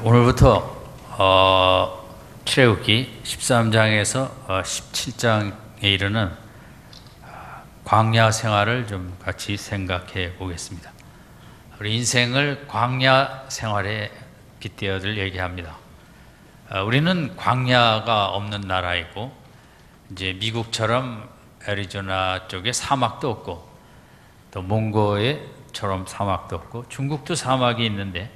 오늘부터 출애굽기 13장에서 17장에 이르는 광야 생활을 좀 같이 생각해 보겠습니다. 우리 인생을 광야 생활에 빗대어들 얘기합니다. 우리는 광야가 없는 나라이고, 이제 미국처럼 애리조나 쪽에 사막도 없고, 또 몽고에처럼 사막도 없고, 중국도 사막이 있는데,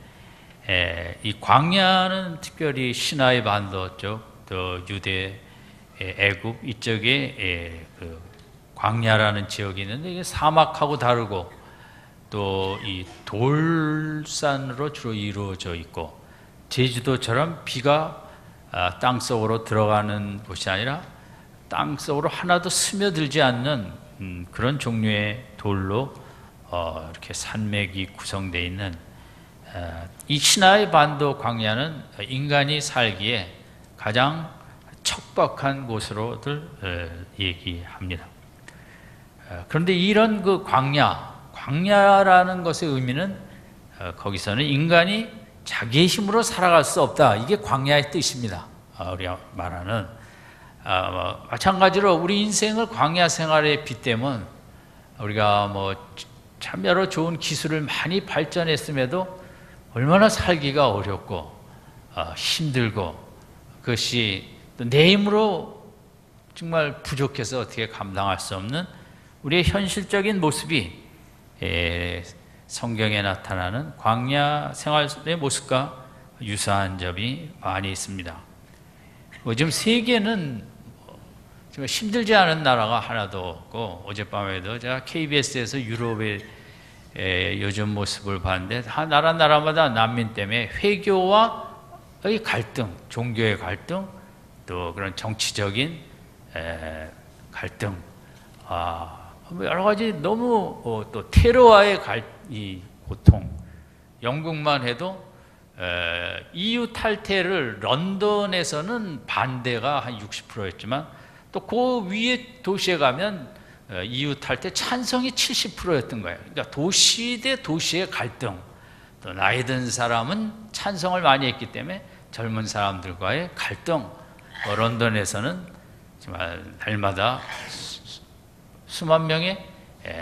이 광야는 특별히 시나이 반도 쪽, 또 유대, 애굽 이쪽에 그 광야라는 지역이 있는데, 이게 사막하고 다르고 또 이 돌산으로 주로 이루어져 있고, 제주도처럼 비가 땅속으로 들어가는 곳이 아니라 땅속으로 하나도 스며들지 않는 그런 종류의 돌로 이렇게 산맥이 구성되어 있는 이 시나이 반도 광야는 인간이 살기에 가장 척박한 곳으로들 얘기합니다. 그런데 이런 그 광야라는 것의 의미는 거기서는 인간이 자기의 힘으로 살아갈 수 없다, 이게 광야의 뜻입니다. 우리가 말하는 마찬가지로 우리 인생을 광야 생활에 빗대면, 우리가 뭐 참 여러 좋은 기술을 많이 발전했음에도 얼마나 살기가 어렵고 힘들고, 그것이 또 내 힘으로 정말 부족해서 어떻게 감당할 수 없는 우리의 현실적인 모습이 성경에 나타나는 광야 생활의 모습과 유사한 점이 많이 있습니다. 요즘 세계는 정말 힘들지 않은 나라가 하나도 없고, 어젯밤에도 제가 KBS에서 유럽의 요즘 모습을 봤는데, 나라마다 난민 때문에 회교와의 갈등, 종교의 갈등, 또 그런 정치적인 갈등, 여러 가지 너무 또 테러와의 이 고통. 영국만 해도 EU 탈퇴를 런던에서는 반대가 한 60%였지만, 또 그 위에 도시에 가면 EU 탈퇴 찬성이 70%였던 거예요. 그러니까 도시 대 도시의 갈등, 또 나이 든 사람은 찬성을 많이 했기 때문에 젊은 사람들과의 갈등, 런던에서는 정말 날마다 수만 명이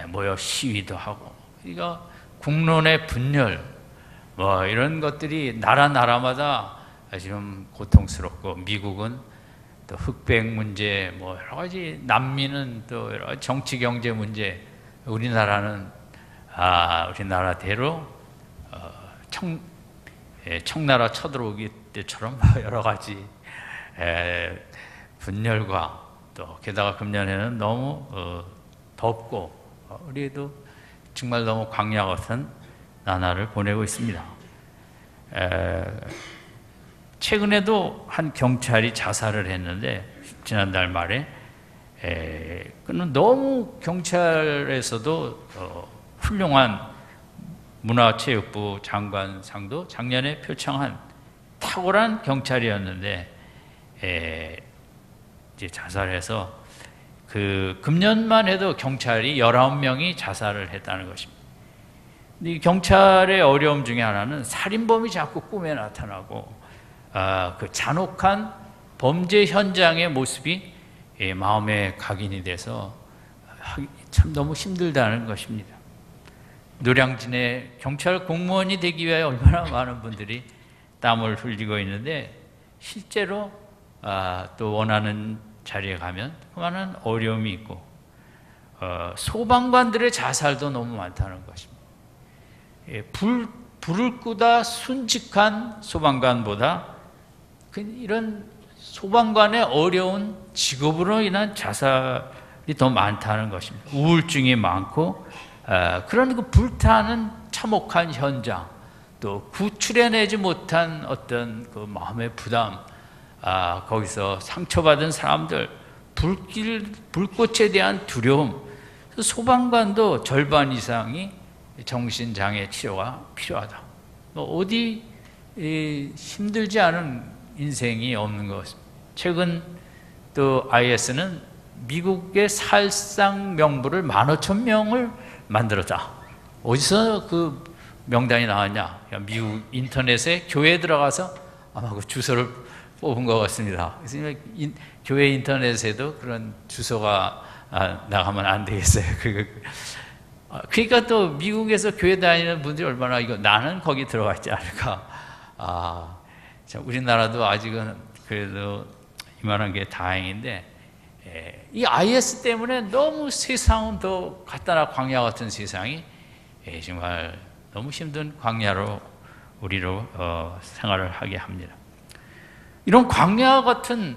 모여 시위도 하고, 이거 국론의 분열, 뭐 이런 것들이 나라마다 지금 고통스럽고, 미국은 또 흑백 문제, 뭐 여러 가지, 난민은 또 여러 가지 정치 경제 문제, 우리나라는 우리나라대로 청나라 쳐들어오기 때처럼 여러 가지 분열과, 또 게다가 금년에는 너무 덥고, 우리도 정말 너무 광야 같은 나날을 보내고 있습니다. 최근에도 한 경찰이 자살을 했는데, 지난달 말에 그는 너무 경찰에서도 훌륭한 문화체육부 장관상도 작년에 표창한 탁월한 경찰이었는데, 이제 자살해서, 그 금년만 해도 경찰이 19명이 자살을 했다는 것입니다. 근데 이 경찰의 어려움 중에 하나는 살인범이 자꾸 꿈에 나타나고, 그 잔혹한 범죄 현장의 모습이 마음에 각인이 돼서 참 너무 힘들다는 것입니다. 노량진에 경찰 공무원이 되기 위해 얼마나 많은 분들이 땀을 흘리고 있는데, 실제로 또 원하는 자리에 가면 그만한 어려움이 있고, 소방관들의 자살도 너무 많다는 것입니다. 불을 끄다 순직한 소방관보다 이런 소방관의 어려운 직업으로 인한 자살이 더 많다는 것입니다. 우울증이 많고, 그런 그 불타는 참혹한 현장, 또 구출해내지 못한 어떤 그 마음의 부담, 거기서 상처받은 사람들, 불꽃에 대한 두려움, 소방관도 절반 이상이 정신장애 치료가 필요하다. 어디 힘들지 않은 인생이 없는 것. 최근 또 IS는 미국의 살상 명부를 15,000명을 만들었다. 어디서 그 명단이 나왔냐? 미국 인터넷에 교회에 들어가서 아마 그 주소를 뽑은 것 같습니다. 그래서 교회 인터넷에도 그런 주소가 나가면 안 되겠어요. 그러니까 또 미국에서 교회 다니는 분들이 얼마나 나는 거기 들어가 있지 않을까. 우리나라도 아직은 그래도 이만한 게 다행인데, 이 IS 때문에 너무 세상은 더 갖다나 광야 같은 세상이 정말 너무 힘든 광야로 우리로 생활을 하게 합니다. 이런 광야 같은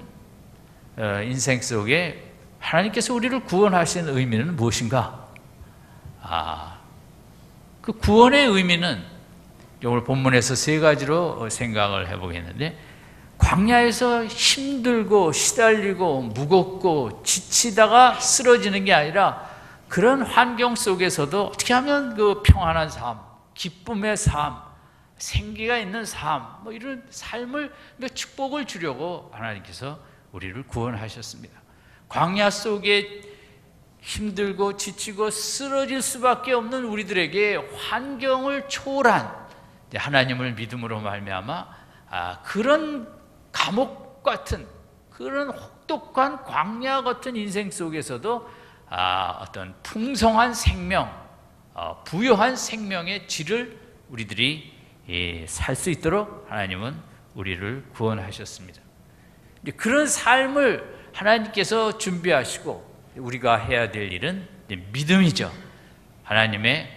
인생 속에 하나님께서 우리를 구원하신 의미는 무엇인가? 그 구원의 의미는 오늘 본문에서 세 가지로 생각을 해보겠는데, 광야에서 힘들고 시달리고 무겁고 지치다가 쓰러지는 게 아니라 그런 환경 속에서도 어떻게 하면 그 평안한 삶, 기쁨의 삶, 생기가 있는 삶, 이런 삶을 축복을 주려고 하나님께서 우리를 구원하셨습니다. 광야 속에 힘들고 지치고 쓰러질 수밖에 없는 우리들에게 환경을 초월한 하나님을 믿음으로 말미암아 그런 감옥 같은 그런 혹독한 광야 같은 인생 속에서도 어떤 풍성한 생명, 부유한 생명의 질을 우리들이 살 수 있도록 하나님은 우리를 구원하셨습니다. 그런 삶을 하나님께서 준비하시고 우리가 해야 될 일은 믿음이죠. 하나님의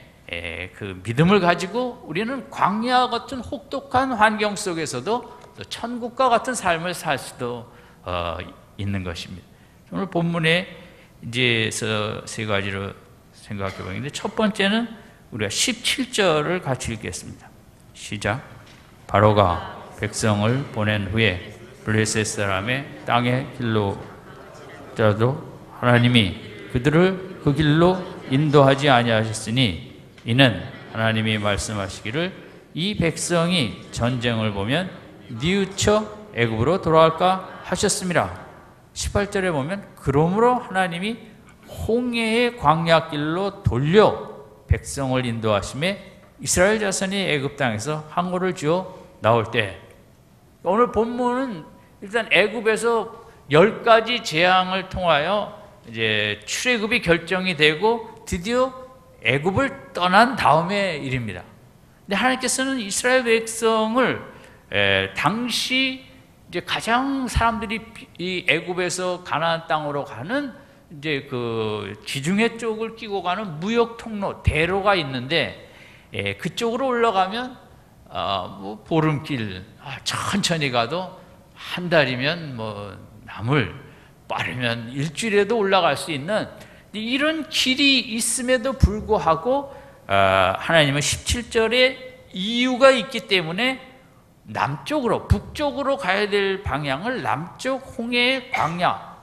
그 믿음을 가지고 우리는 광야 같은 혹독한 환경 속에서도 천국과 같은 삶을 살 수도 있는 것입니다. 오늘 본문에 이제 세 가지로 생각해 보는데, 첫 번째는 우리가 17절을 같이 읽겠습니다. 시작. 바로가 백성을 보낸 후에 블레셋 사람의 땅의 길로 자도 하나님이 그들을 그 길로 인도하지 아니하셨으니, 이는 하나님이 말씀하시기를 이 백성이 전쟁을 보면 뉘우쳐 애굽으로 돌아갈까 하셨습니다. 18절에 보면 그러므로 하나님이 홍해의 광야길로 돌려 백성을 인도하심에 이스라엘 자손이 애굽 땅에서 항구를 지어 나올 때, 오늘 본문은 일단 애굽에서 10가지 재앙을 통하여 이제 출애굽이 결정이 되고 드디어 애굽을 떠난 다음의 일입니다. 근데 하나님께서는 이스라엘 백성을 당시 이제 가장 사람들이 이 애굽에서 가나안 땅으로 가는 이제 그 지중해 쪽을 끼고 가는 무역 통로 대로가 있는데, 그쪽으로 올라가면 뭐 보름길 천천히 가도 한 달이면 남을 빠르면 일주일에도 올라갈 수 있는 이런 길이 있음에도 불구하고 하나님은 17절에 이유가 있기 때문에 남쪽으로, 북쪽으로 가야 될 방향을 남쪽 홍해의 광야,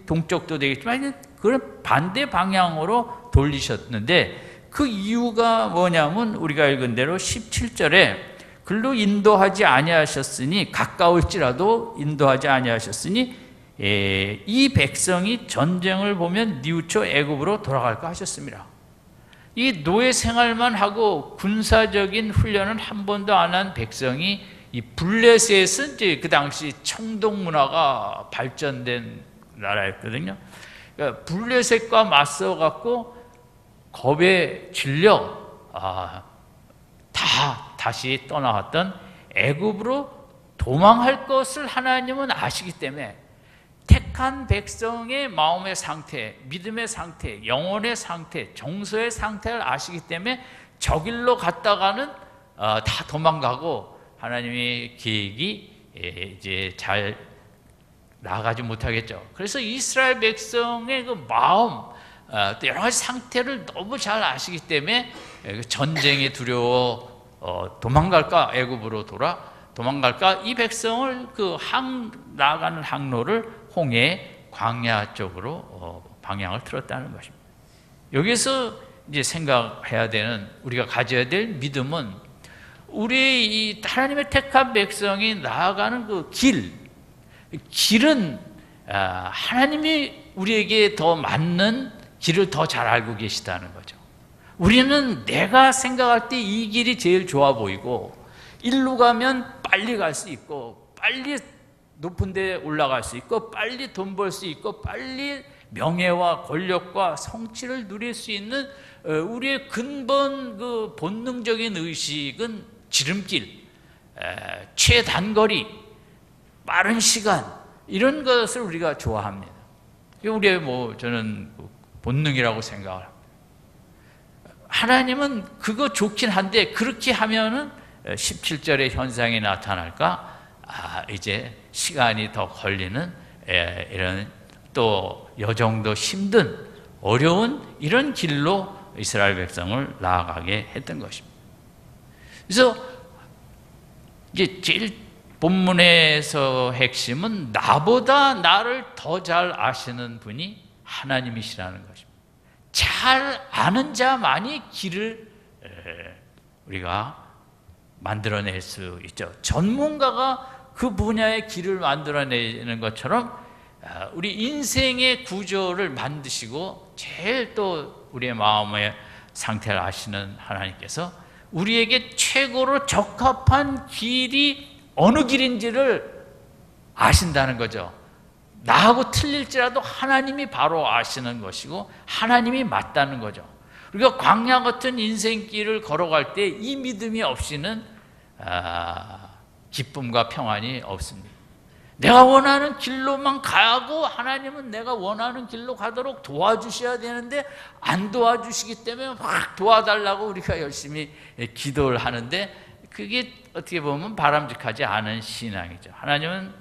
동쪽도 되겠지만 그런 반대 방향으로 돌리셨는데, 그 이유가 뭐냐면 우리가 읽은 대로 17절에 글로 인도하지 아니하셨으니, 가까울지라도 인도하지 아니하셨으니 이 백성이 전쟁을 보면 뉘우쳐 애굽으로 돌아갈까 하셨습니다. 이 노예 생활만 하고 군사적인 훈련은 한 번도 안 한 백성이 이 블레셋은 이제 그 당시 청동 문화가 발전된 나라였거든요. 그러니까 블레셋과 맞서 갖고 겁에 질려 다시 떠나왔던 애굽으로 도망할 것을 하나님은 아시기 때문에 택한 백성의 마음의 상태, 믿음의 상태, 영혼의 상태, 정서의 상태를 아시기 때문에 저 길로 갔다가는 다 도망가고 하나님의 계획이 이제 잘 나아가지 못하겠죠. 그래서 이스라엘 백성의 그 마음, 또 여러 가지 상태를 너무 잘 아시기 때문에 전쟁이 두려워 도망갈까, 애굽으로 도망갈까, 이 백성을 그 나아가는 항로를 홍해 광야 쪽으로 방향을 틀었다는 것입니다. 여기서 이제 생각해야 되는, 우리가 가져야 될 믿음은 우리 이 하나님의 택한 백성이 나아가는 그 길은 하나님이 우리에게 더 맞는 길을 더 잘 알고 계시다는 거죠. 우리는 내가 생각할 때 이 길이 제일 좋아 보이고, 일로 가면 빨리 갈 수 있고, 빨리 높은 데 올라갈 수 있고, 빨리 돈 벌 수 있고, 빨리 명예와 권력과 성취를 누릴 수 있는 우리의 근본 그 본능적인 의식은 지름길, 최단거리, 빠른 시간, 이런 것을 우리가 좋아합니다. 우리의 저는 본능이라고 생각을 합니다. 하나님은 그거 좋긴 한데, 그렇게 하면은 17절의 현상이 나타날까? 이제 시간이 더 걸리는 이런 또 여정도 힘든 어려운 이런 길로 이스라엘 백성을 나아가게 했던 것입니다. 그래서 이제 제일 본문에서 핵심은 나보다 나를 더 잘 아시는 분이 하나님이시라는 것입니다. 잘 아는 자만이 길을 우리가 만들어낼 수 있죠. 전문가가 그 분야의 길을 만들어내는 것처럼 우리 인생의 구조를 만드시고 제일 또 우리의 마음의 상태를 아시는 하나님께서 우리에게 최고로 적합한 길이 어느 길인지를 아신다는 거죠. 나하고 틀릴지라도 하나님이 바로 아시는 것이고 하나님이 맞다는 거죠. 우리가 광야 같은 인생길을 걸어갈 때 이 믿음이 없이는 기쁨과 평안이 없습니다. 내가 원하는 길로만 가고 하나님은 내가 원하는 길로 가도록 도와주셔야 되는데 안 도와주시기 때문에 막 도와달라고 우리가 열심히 기도를 하는데 그게 어떻게 보면 바람직하지 않은 신앙이죠. 하나님은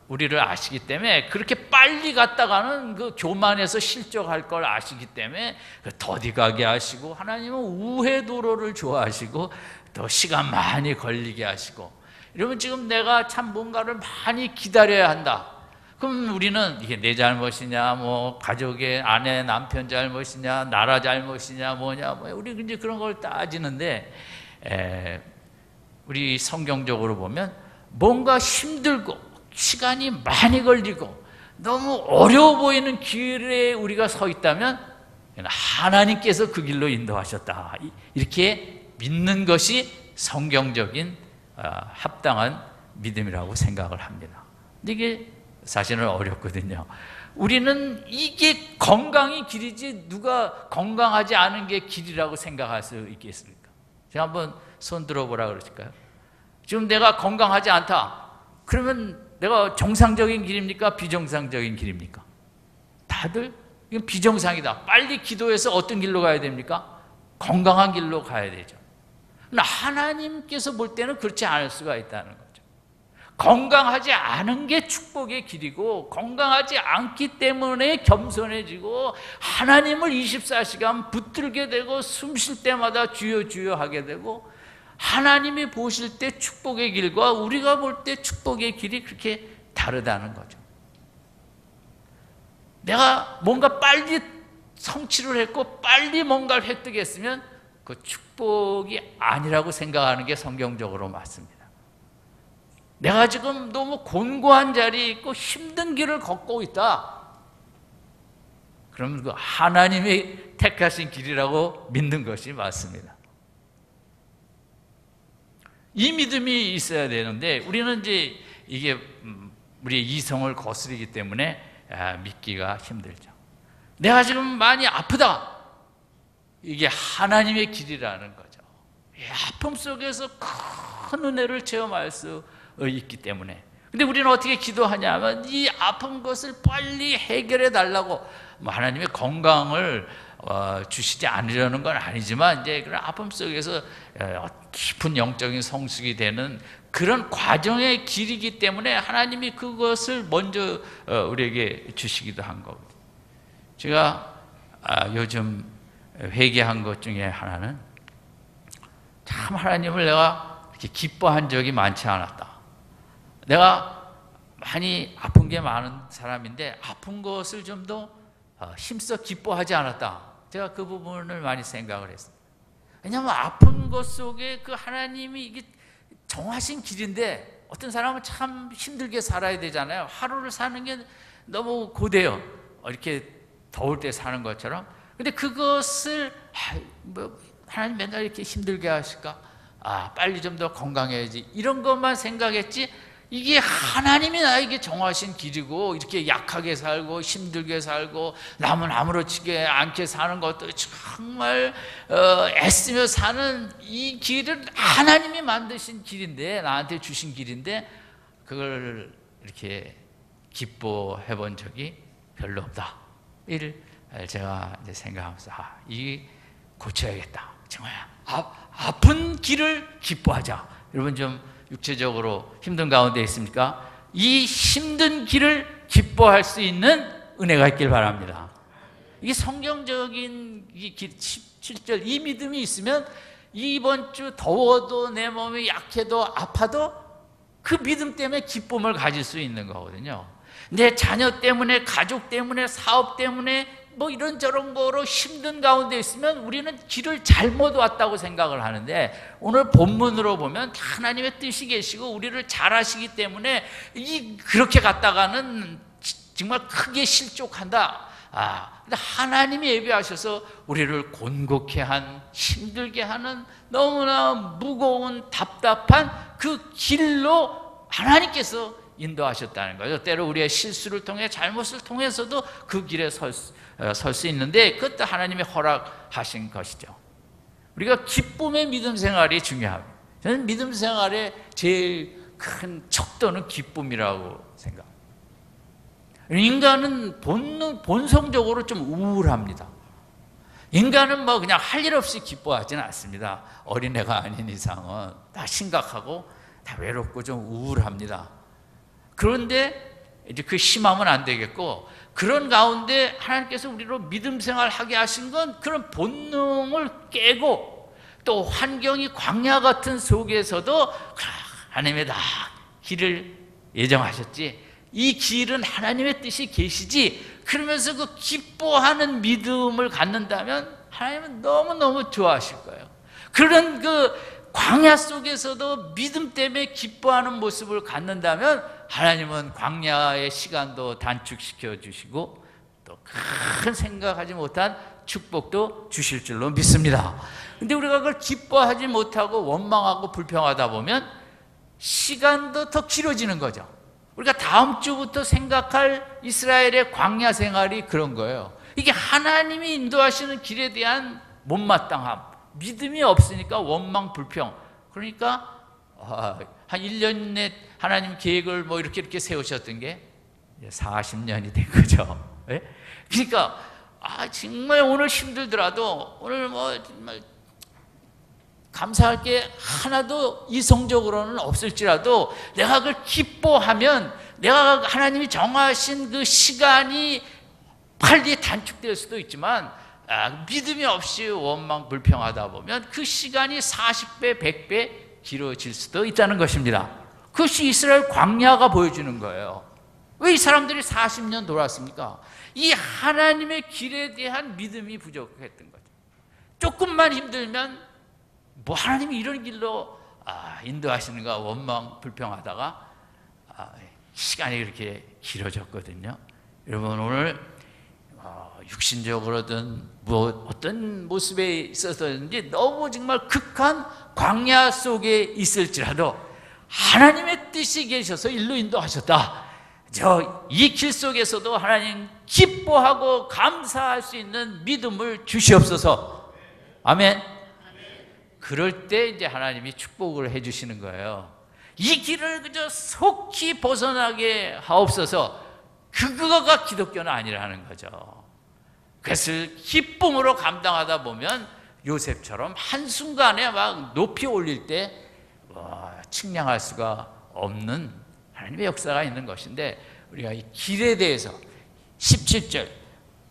우리를 아시기 때문에 그렇게 빨리 갔다가는 그 교만해서 실족할 걸 아시기 때문에 더디 가게 하시고, 하나님은 우회 도로를 좋아하시고 또 시간 많이 걸리게 하시고, 이러면 지금 내가 참 뭔가를 많이 기다려야 한다. 그럼 우리는 이게 내 잘못이냐, 가족의 아내, 남편 잘못이냐, 나라 잘못이냐, 우리 이제 그런 걸 따지는데, 우리 성경적으로 보면 뭔가 힘들고 시간이 많이 걸리고 너무 어려워 보이는 길에 우리가 서 있다면 하나님께서 그 길로 인도하셨다. 이렇게 믿는 것이 성경적인 합당한 믿음이라고 생각을 합니다. 근데 이게 사실은 어렵거든요. 우리는 이게 건강이 길이지 누가 건강하지 않은 게 길이라고 생각할 수 있겠습니까? 제가 한번 손 들어보라 그러실까요? 지금 내가 건강하지 않다. 그러면 내가 정상적인 길입니까? 비정상적인 길입니까? 다들 이건 비정상이다. 빨리 기도해서 어떤 길로 가야 됩니까? 건강한 길로 가야 되죠. 그러나 하나님께서 볼 때는 그렇지 않을 수가 있다는 거죠. 건강하지 않은 게 축복의 길이고, 건강하지 않기 때문에 겸손해지고 하나님을 24시간 붙들게 되고 숨 쉴 때마다 주여 주여 하게 되고, 하나님이 보실 때 축복의 길과 우리가 볼 때 축복의 길이 그렇게 다르다는 거죠. 내가 뭔가 빨리 성취를 했고 빨리 뭔가를 획득했으면 그 축복이 아니라고 생각하는 게 성경적으로 맞습니다. 내가 지금 너무 곤고한 자리에 있고 힘든 길을 걷고 있다. 그러면 그 하나님이 택하신 길이라고 믿는 것이 맞습니다. 이 믿음이 있어야 되는데 우리는 이제 이게 우리의 이성을 거스르기 때문에 믿기가 힘들죠. 내가 지금 많이 아프다. 이게 하나님의 길이라는 거죠. 아픔 속에서 큰 은혜를 체험할 수 있기 때문에. 근데 우리는 어떻게 기도하냐면 이 아픈 것을 빨리 해결해 달라고, 하나님의 건강을 주시지 않으려는 건 아니지만 이제 그런 아픔 속에서 깊은 영적인 성숙이 되는 그런 과정의 길이기 때문에 하나님이 그것을 먼저 우리에게 주시기도 한 거거든요. 제가 요즘 회개한 것 중에 하나는 참 하나님을 내가 이렇게 기뻐한 적이 많지 않았다. 내가 많이 아픈 게 많은 사람인데 아픈 것을 좀 더 힘써 기뻐하지 않았다. 제가 그 부분을 많이 생각을 했습니다. 왜냐하면 아픈 것 속에 그 하나님이 이게 정하신 길인데 어떤 사람은 참 힘들게 살아야 되잖아요. 하루를 사는 게 너무 고돼요. 이렇게 더울 때 사는 것처럼 근데 그것을 하나님 맨날 이렇게 힘들게 하실까? 빨리 좀 더 건강해야지, 이런 것만 생각했지, 이게 하나님이 나에게 정하신 길이고, 이렇게 약하게 살고 힘들게 살고 남은 아무렇지게 않게 사는 것도 정말 애쓰며 사는 이 길은 하나님이 만드신 길인데, 나한테 주신 길인데, 그걸 이렇게 기뻐해 본 적이 별로 없다. 이를 제가 이제 생각하면서 이 고쳐야겠다. 정말 아픈 길을 기뻐하자. 여러분 좀 육체적으로 힘든 가운데 있습니까? 이 힘든 길을 기뻐할 수 있는 은혜가 있길 바랍니다. 이게 성경적인 이 17절 이 믿음이 있으면 이번 주 더워도 내 몸이 약해도 아파도 그 믿음 때문에 기쁨을 가질 수 있는 거거든요. 내 자녀 때문에, 가족 때문에, 사업 때문에 뭐 이런저런 거로 힘든 가운데 있으면 우리는 길을 잘못 왔다고 생각을 하는데, 오늘 본문으로 보면 하나님의 뜻이 계시고 우리를 잘 아시기 때문에 그렇게 갔다가는 정말 크게 실족한다. 근데 하나님이 예비하셔서 우리를 곤곡해 한, 힘들게 하는, 너무나 무거운 답답한 그 길로 하나님께서 인도하셨다는 거죠. 때로 우리의 실수를 통해, 잘못을 통해서도 그 길에 설 수 있는데, 그것도 하나님이 허락하신 것이죠. 우리가 기쁨의 믿음 생활이 중요합니다. 저는 믿음 생활의 제일 큰 척도는 기쁨이라고 생각합니다. 인간은 본성적으로 좀 우울합니다. 인간은 뭐 그냥 할 일 없이 기뻐하지는 않습니다. 어린애가 아닌 이상은 다 심각하고 다 외롭고 좀 우울합니다. 그런데 이제 그 심하면 안 되겠고, 그런 가운데 하나님께서 우리로 믿음 생활하게 하신 건 그런 본능을 깨고, 또 환경이 광야 같은 속에서도 하나님의 다 길을 예정하셨지, 이 길은 하나님의 뜻이 계시지, 그러면서 그 기뻐하는 믿음을 갖는다면 하나님은 너무너무 좋아하실 거예요. 그런 그 광야 속에서도 믿음 때문에 기뻐하는 모습을 갖는다면 하나님은 광야의 시간도 단축시켜 주시고 또 큰 생각하지 못한 축복도 주실 줄로 믿습니다. 근데 우리가 그걸 기뻐하지 못하고 원망하고 불평하다 보면 시간도 더 길어지는 거죠. 우리가 다음 주부터 생각할 이스라엘의 광야 생활이 그런 거예요. 이게 하나님이 인도하시는 길에 대한 못마땅함, 믿음이 없으니까 원망, 불평. 그러니까 한 1년 내 하나님 계획을 뭐 이렇게 세우셨던 게 40년이 된 거죠. 네? 그러니까 정말 오늘 힘들더라도, 오늘 뭐 정말 감사할 게 하나도 이성적으로는 없을지라도 내가 그걸 기뻐하면, 내가 하나님이 정하신 그 시간이 빨리 단축될 수도 있지만 믿음이 없이 원망 불평하다 보면 그 시간이 40배, 100배 길어질 수도 있다는 것입니다. 그것이 이스라엘 광야가 보여주는 거예요. 왜 이 사람들이 40년 돌았습니까? 이 하나님의 길에 대한 믿음이 부족했던 거죠. 조금만 힘들면 뭐 하나님이 이런 길로 인도하시는가 원망 불평하다가 시간이 그렇게 길어졌거든요. 여러분 오늘 육신적으로든 뭐 어떤 모습에 있어서든지 너무 정말 극한 광야 속에 있을지라도 하나님의 뜻이 계셔서 일로 인도하셨다. 이 길 속에서도 하나님 기뻐하고 감사할 수 있는 믿음을 주시옵소서. 아멘. 그럴 때 이제 하나님이 축복을 해주시는 거예요. 이 길을 그저 속히 벗어나게 하옵소서. 그거가 기독교는 아니라는 거죠. 그것을 기쁨으로 감당하다 보면 요셉처럼 한순간에 막 높이 올릴 때 측량할 수가 없는 하나님의 역사가 있는 것인데, 우리가 이 길에 대해서 17절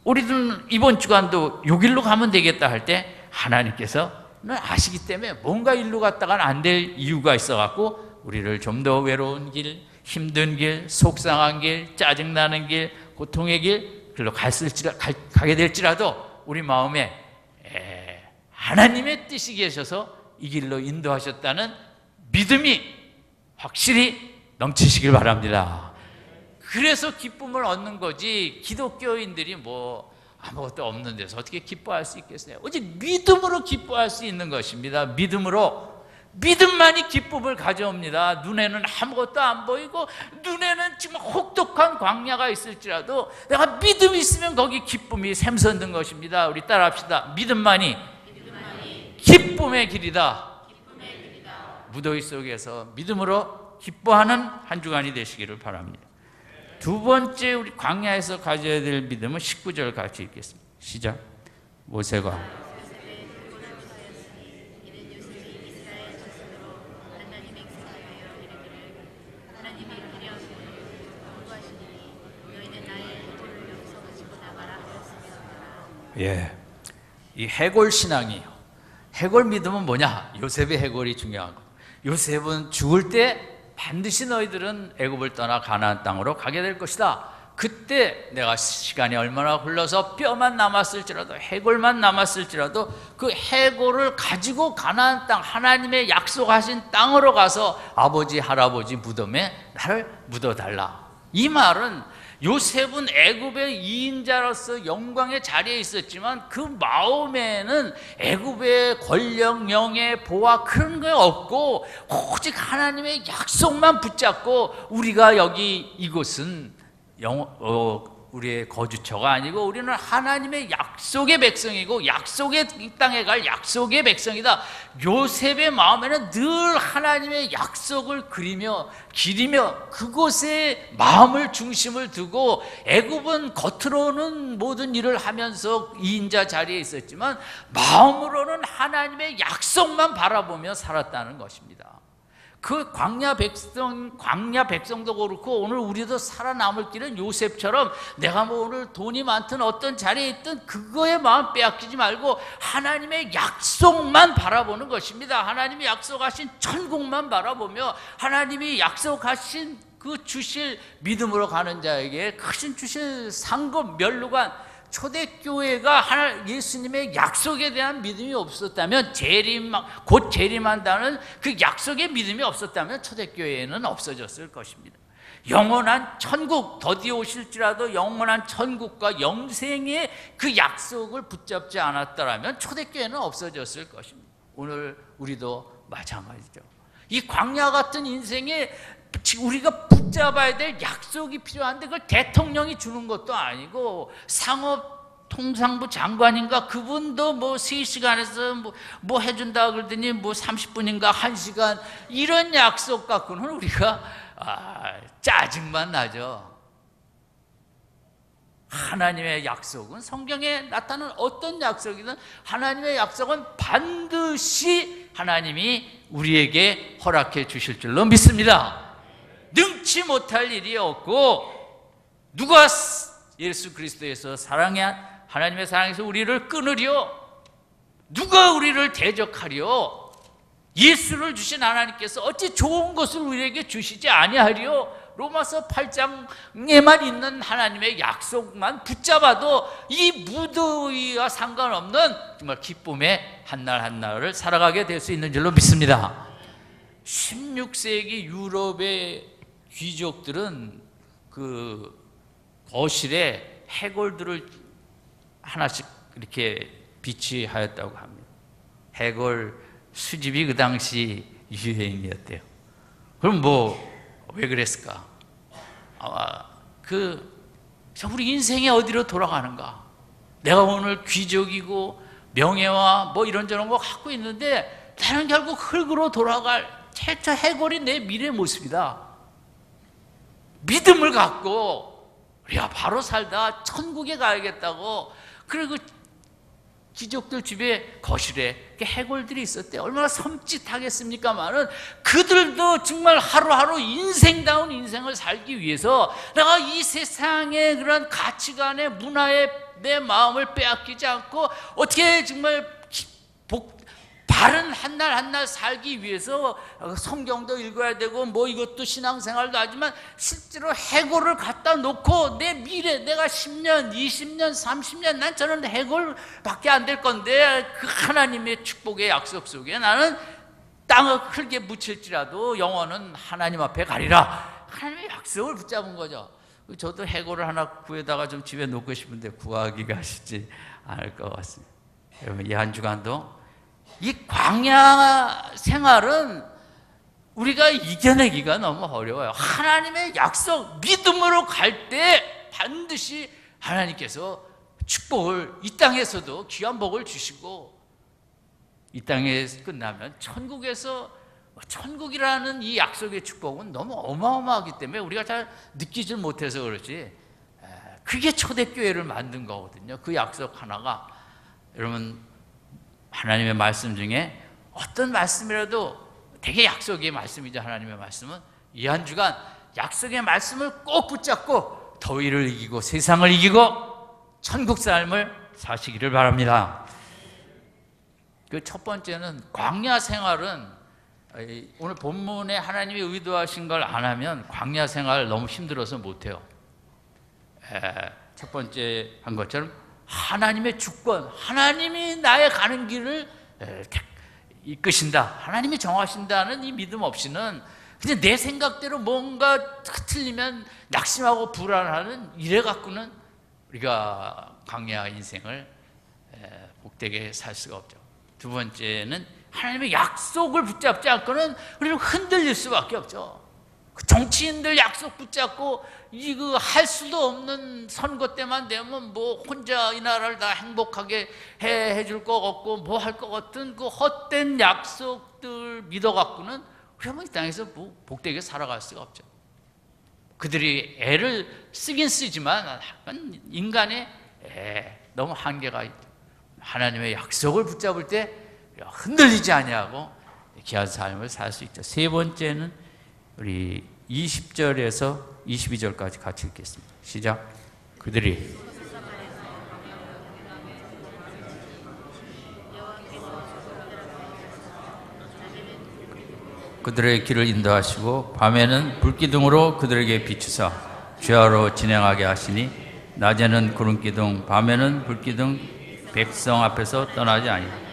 우리들은 이번 주간도 요 길로 가면 되겠다 할 때 하나님께서 아시기 때문에 뭔가 일로 갔다가는 안 될 이유가 있어갖고 우리를 좀 더 외로운 길, 힘든 길, 속상한 길, 짜증나는 길, 고통의 길, 길로 가게 될지라도 우리 마음에 하나님의 뜻이 계셔서 이 길로 인도하셨다는 믿음이 확실히 넘치시길 바랍니다. 그래서 기쁨을 얻는 거지, 기독교인들이 뭐 아무것도 없는 데서 어떻게 기뻐할 수 있겠어요? 오직 믿음으로 기뻐할 수 있는 것입니다. 믿음만이 기쁨을 가져옵니다. 눈에는 아무것도 안 보이고 눈에는 지금 혹독한 광야가 있을지라도 내가 믿음이 있으면 거기 기쁨이 샘솟는 것입니다. 우리 따라합시다. 믿음만이 기쁨의 길이다. 무더위 속에서 믿음으로 기뻐하는 한 주간이 되시기를 바랍니다. 두 번째 우리 광야에서 가져야 될 믿음은 19절 같이 읽겠습니다. 시작. 모세가 이 해골 신앙이에요. 해골 믿음은 뭐냐? 요셉의 해골이 중요한 거. 요셉은 죽을 때 반드시 너희들은 애굽을 떠나 가나안 땅으로 가게 될 것이다. 그때 내가 시간이 얼마나 흘러서 뼈만 남았을지라도 해골만 남았을지라도 그 해골을 가지고 가나안 땅 하나님의 약속하신 땅으로 가서 아버지 할아버지 무덤에 나를 묻어달라. 이 말은 요셉은 애굽의 2인자로서 영광의 자리에 있었지만 그 마음에는 애굽의 권력, 명예, 보화 그런 게 없고 오직 하나님의 약속만 붙잡고 우리가 여기 이곳은 우리의 거주처가 아니고 우리는 하나님의 약속의 백성이고 약속의 이 땅에 갈 약속의 백성이다. 요셉의 마음에는 늘 하나님의 약속을 그리며 기리며 그곳에 마음을 중심을 두고 애굽은 겉으로는 모든 일을 하면서 2인자 자리에 있었지만 마음으로는 하나님의 약속만 바라보며 살았다는 것입니다. 그 광야 백성도 그렇고 오늘 우리도 살아남을 길은 요셉처럼 내가 뭐 오늘 돈이 많든 어떤 자리에 있든 그거에 마음 빼앗기지 말고 하나님의 약속만 바라보는 것입니다. 하나님이 약속하신 천국만 바라보며 하나님이 약속하신 그 주실 믿음으로 가는 자에게 크신 주실 상급 면류관 초대교회가 예수님의 약속에 대한 믿음이 없었다면 곧 재림한다는 그 약속의 믿음이 없었다면 초대교회에는 없어졌을 것입니다. 영원한 천국, 더디 오실지라도 영원한 천국과 영생의 그 약속을 붙잡지 않았더라면 초대교회는 없어졌을 것입니다. 오늘 우리도 마찬가지죠. 이 광야 같은 인생에 우리가 붙잡아야 될 약속이 필요한데 그걸 대통령이 주는 것도 아니고 상업통상부 장관인가 그분도 뭐 3시간에서 뭐 해준다 그러더니 뭐 30분인가 1시간 이런 약속 갖고는 우리가 짜증만 나죠. 하나님의 약속은 성경에 나타나는 어떤 약속이든 하나님의 약속은 반드시 하나님이 우리에게 허락해 주실 줄로 믿습니다. 능치 못할 일이 없고 누가 예수 그리스도에서 하나님의 사랑에서 우리를 끊으려? 누가 우리를 대적하려? 예수를 주신 하나님께서 어찌 좋은 것을 우리에게 주시지 아니하리요? 로마서 8장에만 있는 하나님의 약속만 붙잡아도 이 무더위와 상관없는 정말 기쁨의 한날 한날을 살아가게 될 수 있는 줄로 믿습니다. 16세기 유럽의 귀족들은 그 거실에 해골들을 하나씩 이렇게 비치하였다고 합니다. 해골 수집이 그 당시 유행이었대요. 그럼 왜 그랬을까? 우리 인생이 어디로 돌아가는가? 내가 오늘 귀족이고 명예와 뭐 이런저런 거 갖고 있는데 나는 결국 흙으로 돌아갈 최초 해골이 내 미래의 모습이다. 믿음을 갖고 우리가 바로 살다 천국에 가야겠다고. 그리고 귀족들 집에 거실에 해골들이 있었대. 얼마나 섬찟하겠습니까만은 그들도 정말 하루하루 인생다운 인생을 살기 위해서 내가 이 세상의 그런 가치관의 문화에 내 마음을 빼앗기지 않고 어떻게 정말 바른 한날 한날 살기 위해서 성경도 읽어야 되고 이것도 신앙생활도 하지만 실제로 해골을 갖다 놓고 내 미래 내가 10년, 20년, 30년 난 저는 해골밖에 안 될 건데 그 하나님의 축복의 약속 속에 나는 땅을 흙에 묻힐지라도 영혼은 하나님 앞에 가리라. 하나님의 약속을 붙잡은 거죠. 저도 해골을 하나 구해다가 좀 집에 놓고 싶은데 구하기가 쉽지 않을 것 같습니다. 여러분, 이 한 주간도 이 광야 생활은 우리가 이겨내기가 너무 어려워요. 하나님의 약속, 믿음으로 갈 때 반드시 하나님께서 축복을, 이 땅에서도 귀한 복을 주시고, 이 땅에 끝나면 천국이라는 이 약속의 축복은 너무 어마어마하기 때문에 우리가 잘 느끼질 못해서 그렇지, 그게 초대교회를 만든 거거든요. 그 약속 하나가, 여러분, 하나님의 말씀 중에 어떤 말씀이라도 되게 약속의 말씀이죠. 하나님의 말씀은 이 한 주간 약속의 말씀을 꼭 붙잡고 더위를 이기고 세상을 이기고 천국 삶을 사시기를 바랍니다. 그 첫 번째는, 광야 생활은 오늘 본문에 하나님이 의도하신 걸 안 하면 광야 생활 너무 힘들어서 못해요. 첫 번째 한 것처럼 하나님의 주권, 하나님이 나의 가는 길을 이끄신다, 하나님이 정하신다는 이 믿음 없이는 그냥 내 생각대로 뭔가 틀리면 낙심하고 불안하는, 이래 갖고는 우리가 광야 인생을 복되게 살 수가 없죠. 두 번째는 하나님의 약속을 붙잡지 않고는 우리는 흔들릴 수밖에 없죠. 정치인들 약속 붙잡고 이거 할 수도 없는, 선거 때만 되면 뭐 혼자 이 나라를 다 행복하게 해줄 것 같고 뭐 할 것 같은 그 헛된 약속들 믿어갖고는 우리가 이 땅에서 뭐 복되게 살아갈 수가 없죠. 그들이 애를 쓰긴 쓰지만 인간의 너무 한계가 있죠. 하나님의 약속을 붙잡을 때 흔들리지 아니하고 귀한 삶을 살 수 있죠. 세 번째는 우리 20절에서 22절까지 같이 읽겠습니다. 시작. 그들이 그들의 길을 인도하시고 밤에는 불기둥으로 그들에게 비추사 주야로 진행하게 하시니 낮에는 구름기둥 밤에는 불기둥 백성 앞에서 떠나지 아니하니.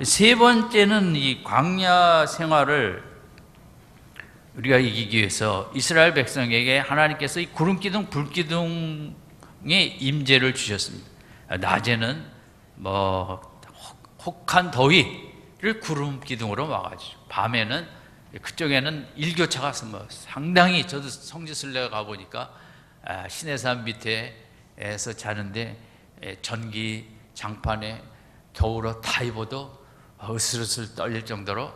세 번째는 이 광야 생활을 우리가 이기기 위해서 이스라엘 백성에게 하나님께서 이 구름기둥 불기둥의 임재를 주셨습니다. 낮에는 뭐 혹한 더위를 구름기둥으로 막아주죠. 밤에는 그쪽에는 일교차가 뭐 상당히, 저도 성지순례 가보니까 시내산 밑에서 자는데 전기 장판에 겨울옷 다 입어도 으슬으슬 떨릴 정도로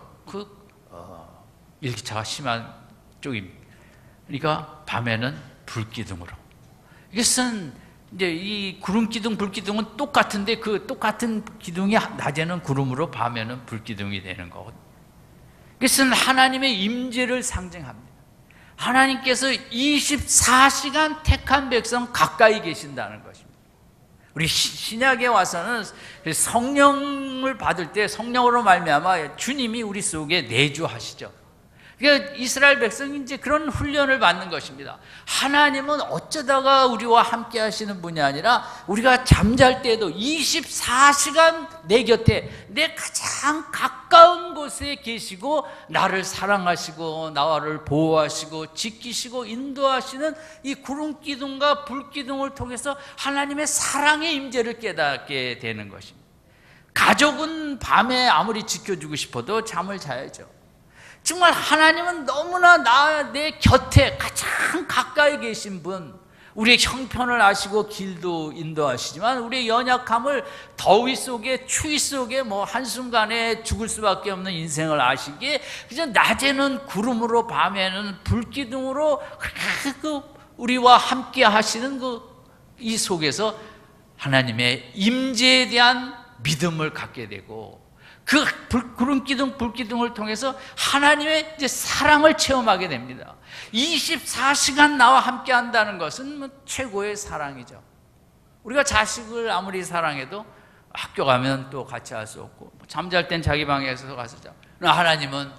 일기차가 심한 쪽입니다. 그러니까 밤에는 불기둥으로. 이것은 이제 이 구름기둥, 불기둥은 똑같은데 그 똑같은 기둥이 낮에는 구름으로 밤에는 불기둥이 되는 거거든요. 이것은 하나님의 임재를 상징합니다. 하나님께서 24시간 택한 백성 가까이 계신다는 것입니다. 우리 신약에 와서는 성령을 받을 때 성령으로 말미암아 주님이 우리 속에 내주하시죠. 그러니까 이스라엘 백성이 이제 그런 훈련을 받는 것입니다. 하나님은 어쩌다가 우리와 함께 하시는 분이 아니라 우리가 잠잘 때에도 24시간 내 곁에, 내 가장 가까운 곳에 계시고 나를 사랑하시고 나를 보호하시고 지키시고 인도하시는 이 구름기둥과 불기둥을 통해서 하나님의 사랑의 임재를 깨닫게 되는 것입니다. 가족은 밤에 아무리 지켜주고 싶어도 잠을 자야죠. 정말 하나님은 너무나 내 곁에 가장 가까이 계신 분, 우리의 형편을 아시고 길도 인도하시지만 우리의 연약함을, 더위 속에 추위 속에 뭐 한순간에 죽을 수밖에 없는 인생을 아시기에 그저 낮에는 구름으로 밤에는 불기둥으로 우리와 함께 하시는 이 속에서 하나님의 임재에 대한 믿음을 갖게 되고, 그 구름기둥, 불기둥을 통해서 하나님의 이제 사랑을 체험하게 됩니다. 24시간 나와 함께 한다는 것은 뭐 최고의 사랑이죠. 우리가 자식을 아무리 사랑해도 학교 가면 또 같이 할 수 없고, 잠잘 땐 자기 방에서 가서 자. 하나님은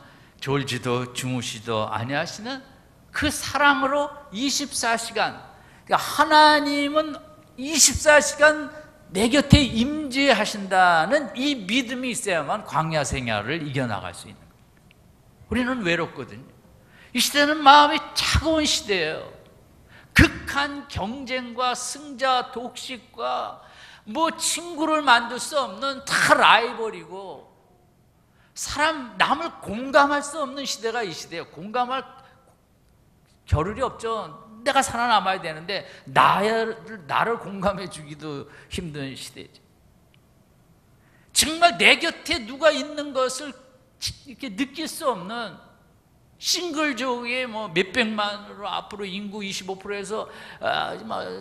졸지도 주무시도 아니하시는 그 사랑으로 24시간, 그러니까 하나님은 24시간 내 곁에 임재하신다는 이 믿음이 있어야만 광야 생활을 이겨나갈 수 있는 거예요. 우리는 외롭거든요. 이 시대는 마음이 차가운 시대예요. 극한 경쟁과 승자 독식과 뭐 친구를 만들 수 없는 다 라이벌이고, 남을 공감할 수 없는 시대가 이 시대예요. 공감할 겨를이 없죠. 내가 살아남아야 되는데 나를 공감해 주기도 힘든 시대죠. 정말 내 곁에 누가 있는 것을 이렇게 느낄 수 없는 싱글족의 뭐 몇백만으로 앞으로 인구 25%에서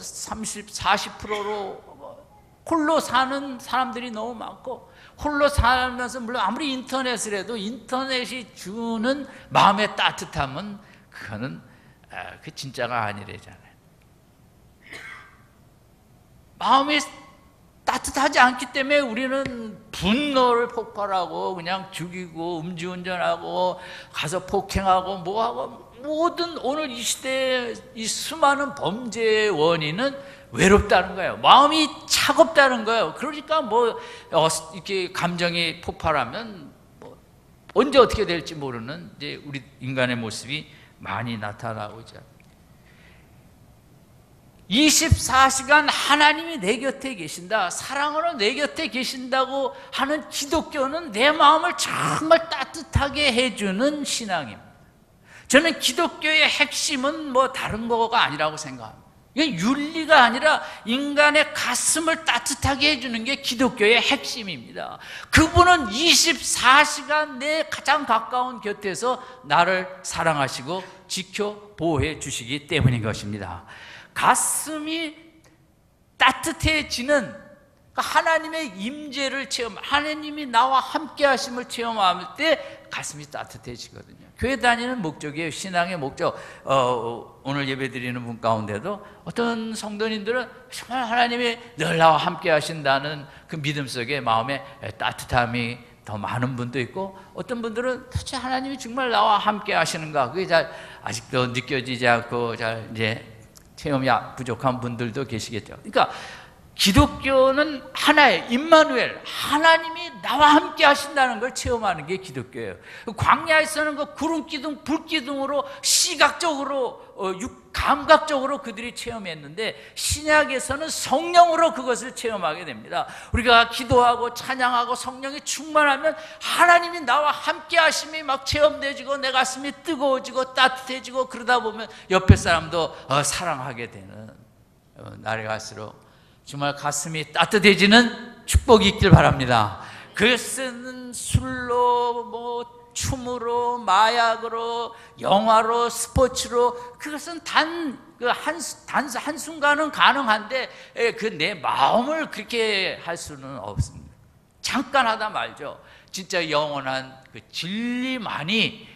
30, 40%로 홀로 사는 사람들이 너무 많고, 홀로 살면서 물론 아무리 인터넷을 해도 인터넷이 주는 마음의 따뜻함은 그거는 그 진짜가 아니래잖아요. 마음이 따뜻하지 않기 때문에 우리는 분노를 폭발하고 그냥 죽이고 음주운전하고 가서 폭행하고 뭐하고, 모든 오늘 이 시대의 이 수많은 범죄의 원인은 외롭다는 거예요. 마음이 차갑다는 거예요. 그러니까 이렇게 감정이 폭발하면 언제 어떻게 될지 모르는 이제 우리 인간의 모습이 많이 나타나고 있죠. 24시간 하나님이 내 곁에 계신다, 사랑으로 내 곁에 계신다고 하는 기독교는 내 마음을 정말 따뜻하게 해주는 신앙입니다. 저는 기독교의 핵심은 다른 거가 아니라고 생각합니다. 이게 윤리가 아니라 인간의 가슴을 따뜻하게 해주는 게 기독교의 핵심입니다. 그분은 24시간 내 가장 가까운 곁에서 나를 사랑하시고 지켜 보호해 주시기 때문인 것입니다. 가슴이 따뜻해지는 하나님의 임재를 하나님이 나와 함께 하심을 체험할 때 가슴이 따뜻해지거든요. 교회 다니는 목적이에요. 신앙의 목적. 오늘 예배 드리는 분 가운데도 어떤 성도님들은 정말 하나님이 늘 나와 함께 하신다는 그 믿음 속에 마음에 따뜻함이 더 많은 분도 있고, 어떤 분들은 도대체 하나님이 정말 나와 함께 하시는가, 그게 아직도 느껴지지 않고 이제 체험이 부족한 분들도 계시겠죠. 그러니까 기독교는 하나의 임마누엘, 하나님이 나와 함께 하신다는 걸 체험하는 게 기독교예요. 광야에서는 그 구름 기둥, 불 기둥으로 시각적으로 감각적으로 그들이 체험했는데, 신약에서는 성령으로 그것을 체험하게 됩니다. 우리가 기도하고 찬양하고 성령이 충만하면 하나님이 나와 함께 하심이 막 체험되어지고 내 가슴이 뜨거워지고 따뜻해지고, 그러다 보면 옆에 사람도 사랑하게 되는 날이 갈수록 정말 가슴이 따뜻해지는 축복이 있길 바랍니다. 그것은 술로 춤으로, 마약으로, 영화로, 스포츠로, 그것은 한순간은 가능한데 그 내 마음을 그렇게 할 수는 없습니다. 잠깐 하다 말죠. 진짜 영원한 그 진리만이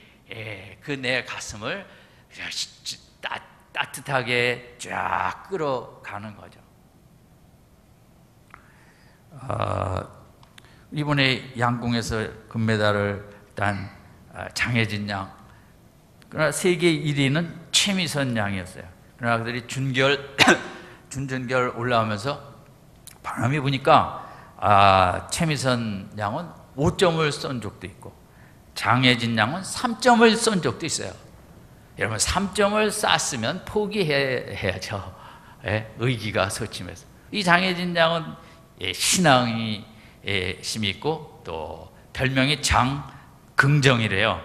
그 내 가슴을 따뜻하게 쫙 끌어가는 거죠. 이번에 양궁에서 금메달을 딴 장혜진 양, 그러나 세계 1위는 최미선 양이었어요. 그러나 그들이 준결 올라오면서 바람이 부니까 최미선 양은 5점을 쏜 적도 있고 장혜진 양은 3점을 쏜 적도 있어요. 여러분, 3점을 쐈으면 포기해야죠. 의기가 소침해서. 이 장혜진 양은 신앙이 힘이 있고 또 별명이 장긍정이래요.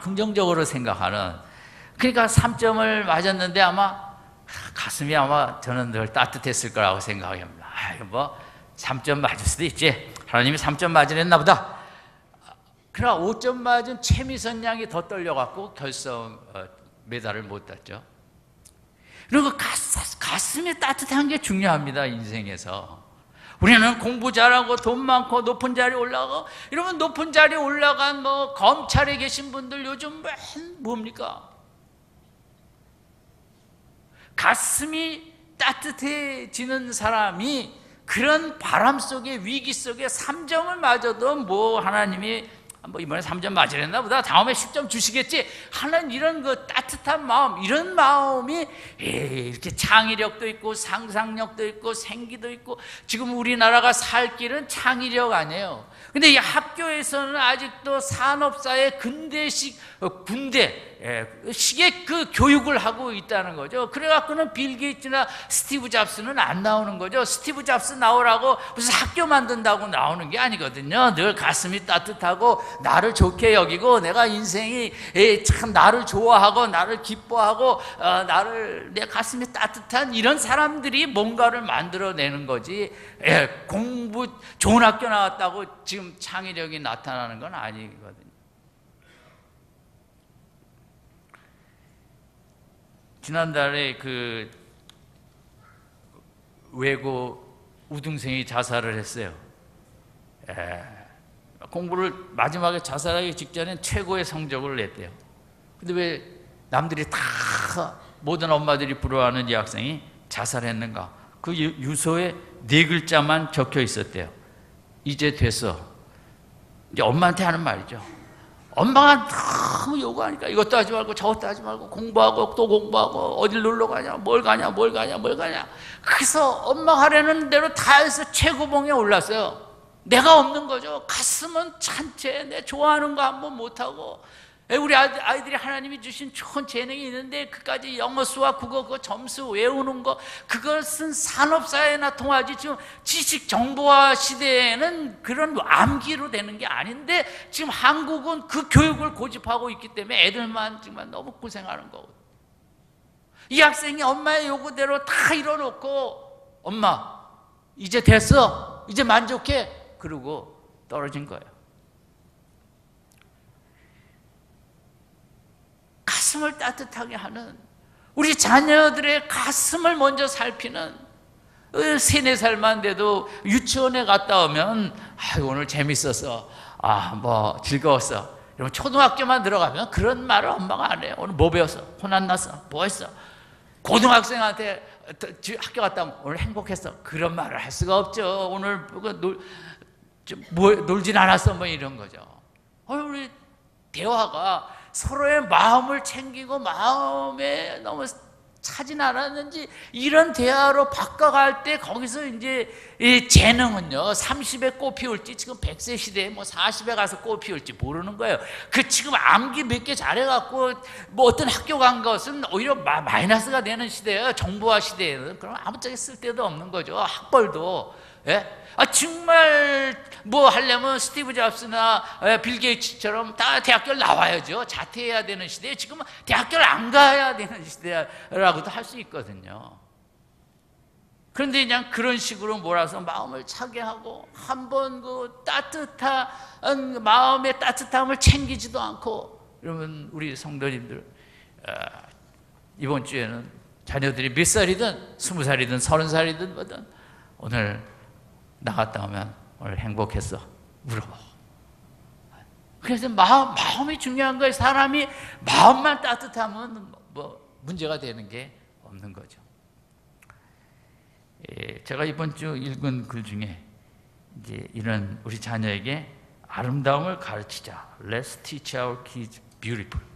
긍정적으로 생각하는. 그러니까 3점을 맞았는데 아마 가슴이 저는 늘 따뜻했을 거라고 생각합니다. 3점 맞을 수도 있지, 하나님이 3점 맞으랬나 보다. 그러나 5점 맞은 최미선 양이 더 떨려갖고 결승 메달을 못 땄죠. 그리고 가슴이 따뜻한 게 중요합니다, 인생에서. 우리는 공부 잘하고 돈 많고 높은 자리에 올라가고, 이러면 높은 자리에 올라간 검찰에 계신 분들 요즘 뭡니까? 가슴이 따뜻해지는 사람이 그런 바람 속에, 위기 속에 3점을 맞아도 하나님이 이번에 3점 맞으랬나 보다, 다음에 10점 주시겠지 하는 이런 따뜻한 마음, 이런 마음이 이렇게 창의력도 있고 상상력도 있고 생기도 있고. 지금 우리나라가 살 길은 창의력 아니에요. 근데 이 학교에서는 아직도 산업사회 근대식 군대, 식의 그 교육을 하고 있다는 거죠. 그래갖고는 빌 게이츠나 스티브 잡스는 안 나오는 거죠. 스티브 잡스 나오라고 무슨 학교 만든다고 나오는 게 아니거든요. 늘 가슴이 따뜻하고 나를 좋게 여기고 내가 인생이 참 나를 좋아하고 나를 기뻐하고 내 가슴이 따뜻한 이런 사람들이 뭔가를 만들어내는 거지, 공부 좋은 학교 나왔다고 지금 창의력이 나타나는 건 아니거든요. 지난달에 그 외고 우등생이 자살을 했어요. 공부를 마지막에 자살하기 직전에 최고의 성적을 냈대요. 근데 왜 남들이 다 모든 엄마들이 부러워하는 이 학생이 자살했는가? 그 유서에 4글자만 적혀 있었대요. 이제 됐어. 이제 엄마한테 하는 말이죠. 엄마가 너무 요구하니까 이것도 하지 말고 저것도 하지 말고 공부하고 또 공부하고 어딜 놀러 가냐 뭘 가냐. 그래서 엄마가 하려는 대로 다 해서 최고봉에 올랐어요. 내가 없는 거죠. 가슴은 찬채 내 좋아하는 거 한번 못하고, 우리 아이들이 하나님이 주신 좋은 재능이 있는데 그까지 영어 수학 국어 그 점수 외우는 거, 그것은 산업사회나 통하지 지금 지식 정보화 시대에는 그런 암기로 되는 게 아닌데, 지금 한국은 그 교육을 고집하고 있기 때문에 애들만 정말 너무 고생하는 거거든요. 이 학생이 엄마의 요구대로 다 이뤄놓고 엄마 이제 됐어 이제 만족해 그러고 떨어진 거예요. 가슴을 따뜻하게 하는, 우리 자녀들의 가슴을 먼저 살피는, 3, 4살만 돼도 유치원에 갔다 오면 오늘 재밌었어, 뭐 즐거웠어. 그러면 초등학교만 들어가면 그런 말을 엄마가 안 해요. 오늘 뭐 배웠어? 혼 안 났어? 뭐 했어? 고등학생한테 학교 갔다 오면 오늘 행복했어? 그런 말을 할 수가 없죠. 오늘 놀진 않았어? 뭐 이런 거죠. 우리 대화가 서로의 마음을 챙기고 마음에 너무 차진 않았는지 이런 대화로 바꿔갈 때, 거기서 이제 이 재능은요 30에 꽃 피울지 지금 100세 시대에 뭐 40에 가서 꽃 피울지 모르는 거예요. 그 지금 암기 몇 개 잘해갖고 뭐 어떤 학교 간 것은 오히려 마이너스가 되는 시대예요. 정보화 시대에는. 그럼 아무짝에 쓸데도 없는 거죠. 학벌도. 정말 뭐 하려면 스티브 잡스나 빌 게이츠처럼 다 대학교를 나와야죠. 자퇴해야 되는 시대에 지금은 대학교를 안 가야 되는 시대라고도 할 수 있거든요. 그런데 그냥 그런 식으로 몰아서 마음을 차게 하고 한번 그 따뜻한 마음의 따뜻함을 챙기지도 않고, 그러면 우리 성도님들 이번 주에는 자녀들이 몇 살이든 20살이든 30살이든 뭐든 오늘 나갔다 오면 오늘 행복했어 물어봐. 그래서 마음이 중요한 거예요. 사람이 마음만 따뜻하면 뭐 문제가 되는 게 없는 거죠. 제가 이번 주 읽은 글 중에 이제 이런 우리 자녀에게 아름다움을 가르치자. Let's teach our kids beautiful.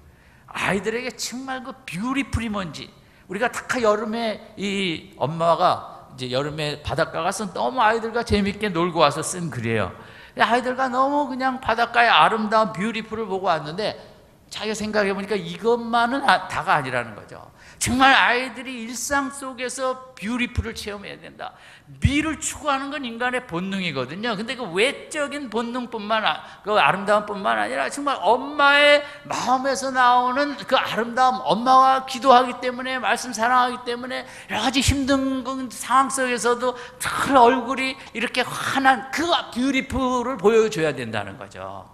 아이들에게 정말 그 beautiful이 뭔지. 우리가 다 여름에 이 엄마가 이제 여름에 바닷가 가서 너무 아이들과 재밌게 놀고 와서 쓴 글이에요. 아이들과 너무 그냥 바닷가의 아름다운 뷰티풀을 보고 왔는데 자기가 생각해 보니까 이것만은 다가 아니라는 거죠. 정말 아이들이 일상 속에서 뷰티풀을 체험해야 된다. 미를 추구하는 건 인간의 본능이거든요. 근데 그 외적인 본능뿐만 그 아름다움뿐만 아니라 정말 엄마의 마음에서 나오는 그 아름다움, 엄마와 기도하기 때문에, 말씀 사랑하기 때문에 여러 가지 힘든 상황 속에서도 늘 얼굴이 이렇게 환한 그 뷰티풀을 보여줘야 된다는 거죠.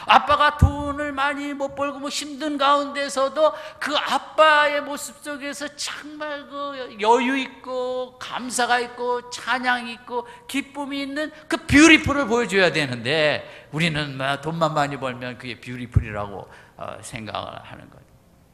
아빠가 돈을 많이 못 벌고 뭐 힘든 가운데서도 그 아빠의 모습 속에서 정말 그 여유 있고 감사가 있고 찬양이 있고 기쁨이 있는 그 뷰티풀을 보여줘야 되는데, 우리는 돈만 많이 벌면 그게 뷰티풀이라고 생각을 하는 거죠.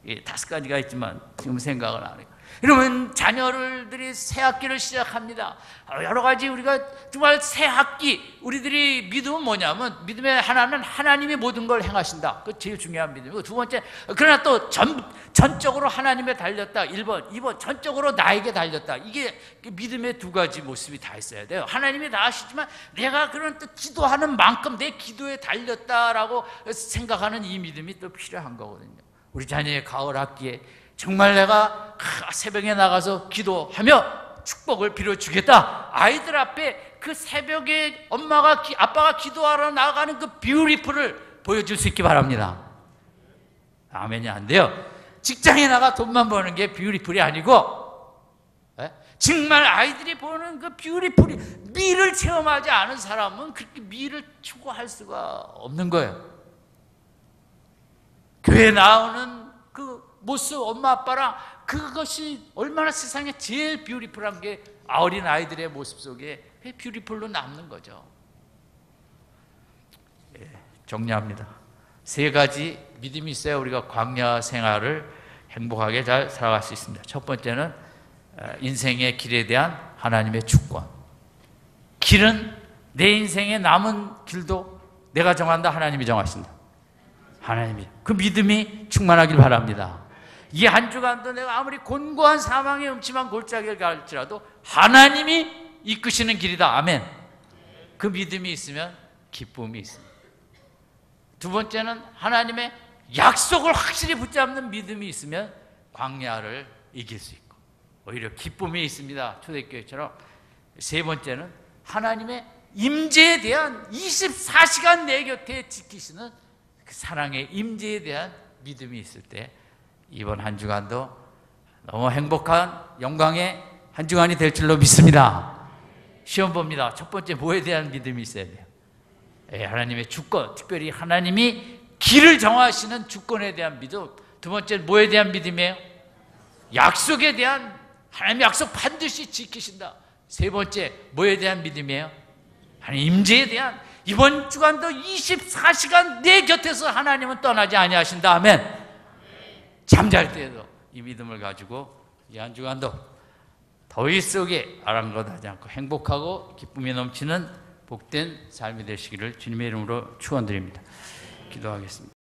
5가지가 있지만 지금 생각을 안 해요. 이러면 자녀들이 새 학기를 시작합니다. 여러 가지 우리가 정말 새 학기, 우리들이 믿음은 뭐냐면, 믿음의 하나는 하나님이 모든 걸 행하신다. 그 제일 중요한 믿음이고, 두 번째, 그러나 또 전적으로 하나님에 달렸다. 1번, 2번, 전적으로 나에게 달렸다. 이게 믿음의 2가지 모습이 다 있어야 돼요. 하나님이 다 하시지만 내가 그런 또 기도하는 만큼 내 기도에 달렸다라고 생각하는 이 믿음이 또 필요한 거거든요. 우리 자녀의 가을 학기에 정말 내가 새벽에 나가서 기도하며 축복을 빌어주겠다. 아이들 앞에 그 새벽에 아빠가 기도하러 나가는 그 뷰티풀을 보여줄 수 있기 바랍니다. 아멘이 안 돼요. 직장에 나가 돈만 버는 게 뷰티풀이 아니고, 정말 아이들이 보는 그 뷰티풀이, 미를 체험하지 않은 사람은 그렇게 미를 추구할 수가 없는 거예요. 교회 나오는 그 모습, 엄마 아빠랑 그것이 얼마나 세상에 제일 뷰티풀한 게 어린 아이들의 모습 속에 뷰티풀로 남는 거죠. 정리합니다. 세 가지 믿음이 있어야 우리가 광야 생활을 행복하게 잘 살아갈 수 있습니다. 첫 번째는 인생의 길에 대한 하나님의 주권. 길은 내 인생의 남은 길도 내가 정한다, 하나님이 정하신다. 하나님이. 그 믿음이 충만하길 바랍니다. 이 한 주간도 내가 아무리 곤고한 사망의 음침한 골짜기를 갈지라도 하나님이 이끄시는 길이다. 아멘. 그 믿음이 있으면 기쁨이 있습니다. 두 번째는 하나님의 약속을 확실히 붙잡는 믿음이 있으면 광야를 이길 수 있고 오히려 기쁨이 있습니다. 초대교회처럼. 세 번째는 하나님의 임재에 대한 24시간 내 곁에 지키시는 그 사랑의 임재에 대한 믿음이 있을 때 이번 한 주간도 너무 행복한 영광의 한 주간이 될 줄로 믿습니다. 시험 봅니다. 첫 번째 뭐에 대한 믿음이 있어야 돼요? 하나님의 주권, 특별히 하나님이 길을 정하시는 주권에 대한 믿음. 두 번째 뭐에 대한 믿음이에요? 약속에 대한, 하나님 약속 반드시 지키신다. 세 번째 뭐에 대한 믿음이에요? 하나님 임재에 대한, 이번 주간도 24시간 내 곁에서 하나님은 떠나지 아니하신다. 아멘. 잠잘 때에도 이 믿음을 가지고 이 한 주간도 더위 속에 아랑곳하지 않고 행복하고 기쁨이 넘치는 복된 삶이 되시기를 주님의 이름으로 축원드립니다. 기도하겠습니다.